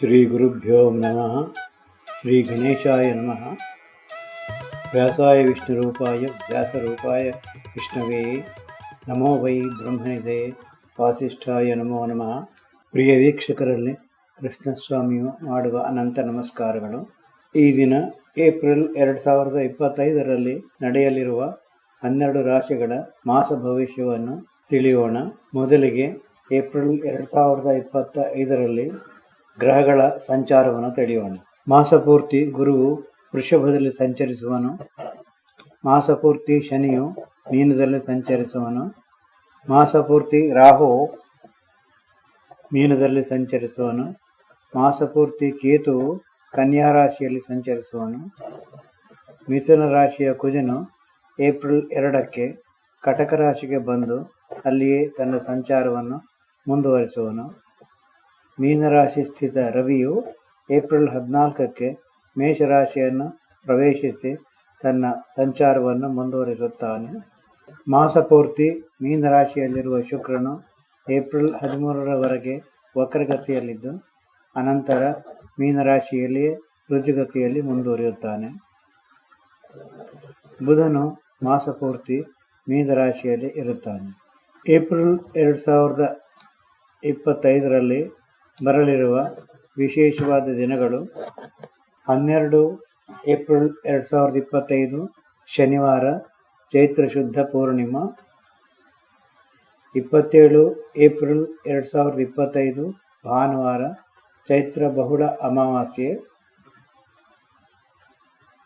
ಶ್ರೀ ಗುರುಭ್ಯೋ ನಮಃ. ಶ್ರೀ ಗಣೇಶಾಯ ನಮಃ. ವ್ಯಾಸಾಯ ವಿಷ್ಣುರೂಪಾಯ ವ್ಯಾಸರೂಪಾಯ ವಿಷ್ಣವೇ ನಮೋ ವೈ ಬ್ರಹ್ಮನಿಧೆ ವಾಸಿಷ್ಠಾಯ ನಮೋ ನಮಃ. ಪ್ರಿಯ ವೀಕ್ಷಕರಲ್ಲಿ ಕೃಷ್ಣಸ್ವಾಮಿಯು ಮಾಡುವ ಅನಂತ ನಮಸ್ಕಾರಗಳು. ಈ ದಿನ ಏಪ್ರಿಲ್ 2025ರಲ್ಲಿ ನಡೆಯಲಿರುವ 12 ರಾಶಿಗಳ ಮಾಸ ಭವಿಷ್ಯವನ್ನು ತಿಳಿಯೋಣ. ಮೊದಲಿಗೆ ಏಪ್ರಿಲ್ 2025ರಲ್ಲಿ ಗ್ರಹಗಳ ಸಂಚಾರವನ್ನು ತಿಳಿಯೋಣ. ಮಾಸಪೂರ್ತಿ ಗುರುವು ವೃಷಭದಲ್ಲಿ ಸಂಚರಿಸುವನು. ಮಾಸಪೂರ್ತಿ ಶನಿಯು ಮೀನದಲ್ಲಿ ಸಂಚರಿಸುವನು. ಮಾಸಪೂರ್ತಿ ರಾಹುವು ಮೀನದಲ್ಲಿ ಸಂಚರಿಸುವನು. ಮಾಸಪೂರ್ತಿ ಕೇತುವು ಕನ್ಯಾ ರಾಶಿಯಲ್ಲಿ ಸಂಚರಿಸುವನು. ಮಿಥುನ ರಾಶಿಯ ಕುಜನು ಏಪ್ರಿಲ್ 2ಕ್ಕೆ ಕಟಕ ರಾಶಿಗೆ ಬಂದು ಅಲ್ಲಿಯೇ ತನ್ನ ಸಂಚಾರವನ್ನು ಮುಂದುವರಿಸುವನು. ಮೀನರಾಶಿ ಸ್ಥಿತ ರವಿಯು ಏಪ್ರಿಲ್ 14ಕ್ಕೆ ಮೇಷರಾಶಿಯನ್ನು ಪ್ರವೇಶಿಸಿ ತನ್ನ ಸಂಚಾರವನ್ನು ಮುಂದುವರಿಸುತ್ತಾನೆ. ಮಾಸಪೂರ್ತಿ ಮೀನರಾಶಿಯಲ್ಲಿರುವ ಶುಕ್ರನು ಏಪ್ರಿಲ್ 13ರವರೆಗೆ ವಕ್ರಗತಿಯಲ್ಲಿದ್ದು ಅನಂತರ ಮೀನರಾಶಿಯಲ್ಲಿಯೇ ರುಜುಗತಿಯಲ್ಲಿ ಮುಂದುವರಿಯುತ್ತಾನೆ. ಬುಧನು ಮಾಸಪೂರ್ತಿ ಮೀನರಾಶಿಯಲ್ಲಿ ಇರುತ್ತಾನೆ. ಏಪ್ರಿಲ್ 2025ರಲ್ಲಿ ಬರಲಿರುವ ವಿಶೇಷವಾದ ದಿನಗಳು: 12 ಏಪ್ರಿಲ್ 2025 ಶನಿವಾರ, ಚೈತ್ರ ಶುದ್ಧ ಪೂರ್ಣಿಮಾ. 27 ಏಪ್ರಿಲ್ 2025 ಭಾನುವಾರ, ಚೈತ್ರ ಬಹುಳ ಅಮಾವಾಸ್ಯೆ.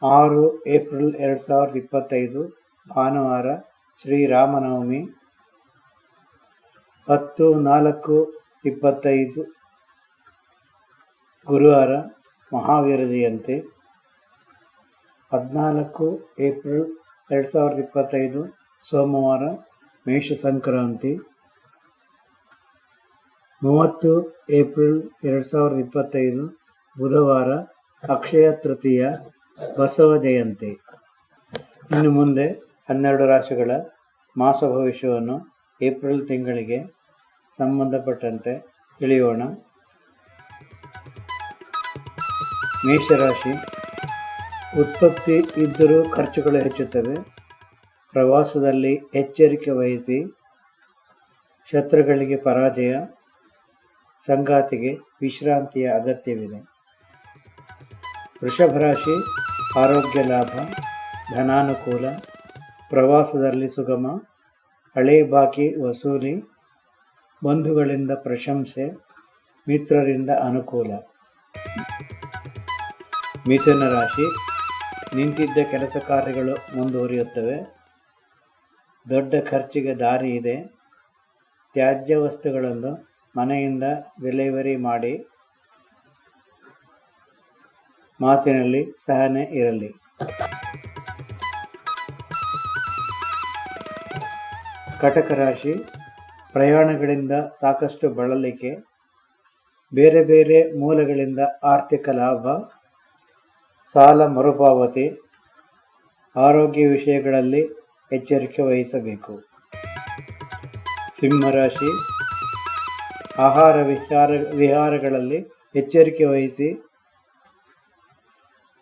6 ಏಪ್ರಿಲ್ 2025 ಭಾನುವಾರ, ಶ್ರೀರಾಮನವಮಿ. 10/4/25 ಗುರುವಾರ, ಮಹಾವೀರ ಜಯಂತಿ. 14 ಏಪ್ರಿಲ್ 2025 ಸೋಮವಾರ, ಮೇಷ ಸಂಕ್ರಾಂತಿ. 30 ಏಪ್ರಿಲ್ 2025 ಬುಧವಾರ, ಅಕ್ಷಯ ತೃತೀಯ, ಬಸವ ಜಯಂತಿ. ಇನ್ನು ಮುಂದೆ 12 ರಾಶಿಗಳ ಮಾಸ ಭವಿಷ್ಯವನ್ನು ಏಪ್ರಿಲ್ ತಿಂಗಳಿಗೆ ಸಂಬಂಧಪಟ್ಟಂತೆ ತಿಳಿಯೋಣ. ಮೇಷರಾಶಿ: ಉತ್ಪತ್ತಿ ಇದ್ದರೂ ಖರ್ಚುಗಳು ಹೆಚ್ಚುತ್ತವೆ. ಪ್ರವಾಸದಲ್ಲಿ ಎಚ್ಚರಿಕೆ ವಹಿಸಿ. ಶತ್ರುಗಳಿಗೆ ಪರಾಜಯ. ಸಂಗಾತಿಗೆ ವಿಶ್ರಾಂತಿಯ ಅಗತ್ಯವಿದೆ. ವೃಷಭ ರಾಶಿ: ಆರೋಗ್ಯ ಲಾಭ, ಧನಾನುಕೂಲ. ಪ್ರವಾಸದಲ್ಲಿ ಸುಗಮ. ಹಳೆ ಬಾಕಿ ವಸೂಲಿ. ಬಂಧುಗಳಿಂದ ಪ್ರಶಂಸೆ. ಮಿತ್ರರಿಂದ ಅನುಕೂಲ. ಮಿಥುನ ರಾಶಿ: ನಿಂತಿದ್ದ ಕೆಲಸ ಕಾರ್ಯಗಳು ಮುಂದುವರಿಯುತ್ತವೆ. ದೊಡ್ಡ ಖರ್ಚಿಗೆ ದಾರಿ ಇದೆ. ತ್ಯಾಜ್ಯ ವಸ್ತುಗಳನ್ನು ಮನೆಯಿಂದ ವಿಲೇವಾರಿ ಮಾಡಿ. ಮಾತಿನಲ್ಲಿ ಸಹನೆ ಇರಲಿ. ಕಟಕ ರಾಶಿ: ಪ್ರಯಾಣಗಳಿಂದ ಸಾಕಷ್ಟು ಬಳಲಿಕೆ. ಬೇರೆ ಬೇರೆ ಮೂಲಗಳಿಂದ ಆರ್ಥಿಕ ಲಾಭ. ಸಾಲ ಮರುಪಾವತಿ. ಆರೋಗ್ಯ ವಿಷಯಗಳಲ್ಲಿ ಎಚ್ಚರಿಕೆ ವಹಿಸಬೇಕು. ಸಿಂಹರಾಶಿ: ಆಹಾರ ವಿಹಾರಗಳಲ್ಲಿ ಎಚ್ಚರಿಕೆ ವಹಿಸಿ.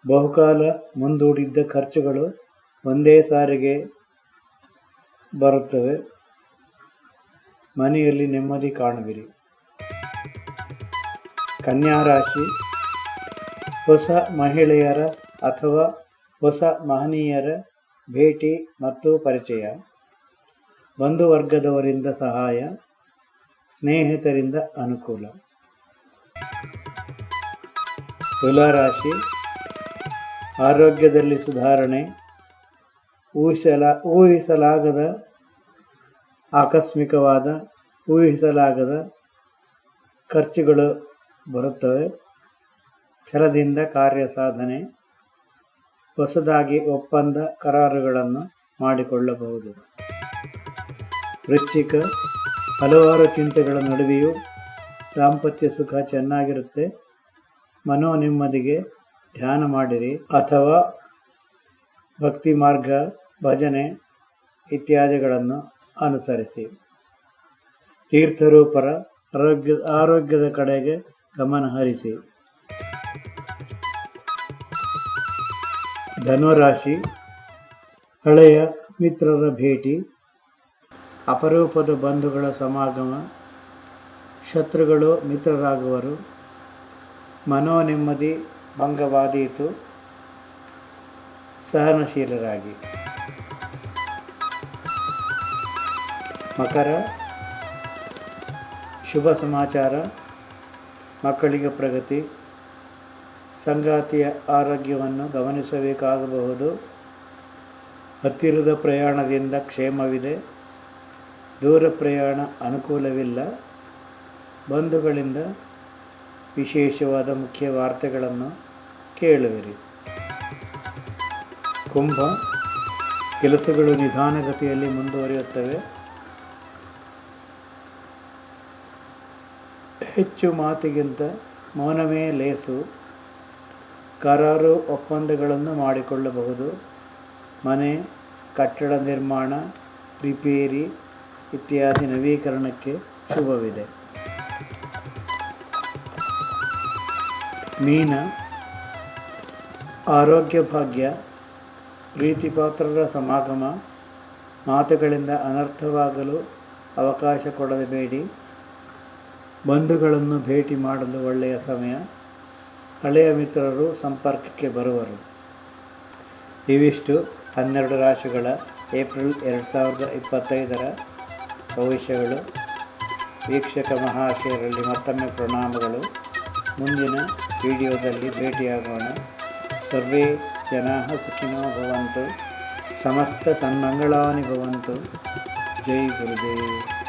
ಬಹುಕಾಲ ಮುಂದೂಡಿದ್ದ ಖರ್ಚುಗಳು ಒಂದೇ ಸಾರಿಗೆ ಬರುತ್ತವೆ. ಮನೆಯಲ್ಲಿ ನೆಮ್ಮದಿ ಕಾಣುವಿರಿ. ಕನ್ಯಾ ರಾಶಿ: ಹೊಸ ಮಹಿಳೆಯರ ಅಥವಾ ಹೊಸ ಮಹನೀಯರ ಭೇಟಿ ಮತ್ತು ಪರಿಚಯ. ಬಂಧುವರ್ಗದವರಿಂದ ಸಹಾಯ. ಸ್ನೇಹಿತರಿಂದ ಅನುಕೂಲ. ತುಲಾ ರಾಶಿ: ಆರೋಗ್ಯದಲ್ಲಿ ಸುಧಾರಣೆ. ಊಹಿಸಲಾಗದ ಖರ್ಚುಗಳು ಬರುತ್ತವೆ. ಛಲದಿಂದ ಕಾರ್ಯ ಸಾಧನೆ. ಹೊಸದಾಗಿ ಒಪ್ಪಂದ ಕರಾರುಗಳನ್ನು ಮಾಡಿಕೊಳ್ಳಬಹುದು. ವೃಶ್ಚಿಕ: ಹಲವಾರು ಚಿಂತೆಗಳ ನಡುವೆಯೂ ದಾಂಪತ್ಯ ಸುಖ ಚೆನ್ನಾಗಿರುತ್ತೆ. ಮನೋ ನೆಮ್ಮದಿಗೆ ಧ್ಯಾನ ಮಾಡಿರಿ ಅಥವಾ ಭಕ್ತಿ ಮಾರ್ಗ, ಭಜನೆ ಇತ್ಯಾದಿಗಳನ್ನು ಅನುಸರಿಸಿ. ತೀರ್ಥರೂಪರ ಆರೋಗ್ಯದ ಕಡೆಗೆ ಗಮನ ಹರಿಸಿ. ಧನುರಾಶಿ, ಹಳೆಯ ಮಿತ್ರರ ಭೇಟಿ, ಅಪರೂಪದ ಬಂಧುಗಳ ಸಮಾಗಮ, ಶತ್ರುಗಳು ಮಿತ್ರರಾಗುವರು, ಮನೋನೆಮ್ಮದಿ ಭಂಗವಾದೀತು, ಸಹನಶೀಲರಾಗಿ. ಮಕರ, ಶುಭ ಸಮಾಚಾರ, ಮಕ್ಕಳಿಗೆ ಪ್ರಗತಿ, ಸಂಗಾತಿಯ ಆರೋಗ್ಯವನ್ನು ಗಮನಿಸಬೇಕಾಗಬಹುದು, ಹತ್ತಿರದ ಪ್ರಯಾಣದಿಂದ ಕ್ಷೇಮವಿದೆ, ದೂರ ಪ್ರಯಾಣ ಅನುಕೂಲವಿಲ್ಲ, ಬಂಧುಗಳಿಂದ ವಿಶೇಷವಾದ ಮುಖ್ಯ ವಾರ್ತೆಗಳನ್ನು ಕೇಳುವಿರಿ. ಕುಂಭ, ಕೆಲಸಗಳು ನಿಧಾನಗತಿಯಲ್ಲಿ ಮುಂದುವರಿಯುತ್ತವೆ, ಹೆಚ್ಚು ಮಾತಿಗಿಂತ ಮೌನವೇ ಲೇಸು, ಕರಾರು ಒಪ್ಪಂದಗಳನ್ನು ಮಾಡಿಕೊಳ್ಳಬಹುದು, ಮನೆ, ಕಟ್ಟಡ ನಿರ್ಮಾಣ, ರಿಪೇರಿ ಇತ್ಯಾದಿ ನವೀಕರಣಕ್ಕೆ ಶುಭವಿದೆ. ಮೀನ, ಆರೋಗ್ಯ ಭಾಗ್ಯ, ಪ್ರೀತಿಪಾತ್ರರ ಸಮಾಗಮ, ಮಾತುಗಳಿಂದ ಅನರ್ಥವಾಗಲು ಅವಕಾಶ ಕೊಡಬೇಡಿ, ಬಂಧುಗಳನ್ನು ಭೇಟಿ ಮಾಡಲು ಒಳ್ಳೆಯ ಸಮಯ, ಹಳೆಯ ಮಿತ್ರರು ಸಂಪರ್ಕಕ್ಕೆ ಬರುವರು. ಇವಿಷ್ಟು 12 ರಾಶಿಗಳ ಏಪ್ರಿಲ್ 2025 ಭವಿಷ್ಯಗಳು. ವೀಕ್ಷಕ ಮಹಾಶಯರಲ್ಲಿ ಮತ್ತೊಮ್ಮೆ ಪ್ರಣಾಮಗಳು. ಮುಂದಿನ ವಿಡಿಯೋದಲ್ಲಿ ಭೇಟಿಯಾಗೋಣ. ಸರ್ವೇ ಜನಾಃ ಸುಖಿನೋ ಭವಂತು, ಸಮಸ್ತ ಸನ್ಮಂಗಳಾನಿ ಭವಂತು. ಜೈ ಗುರುದೇವ್.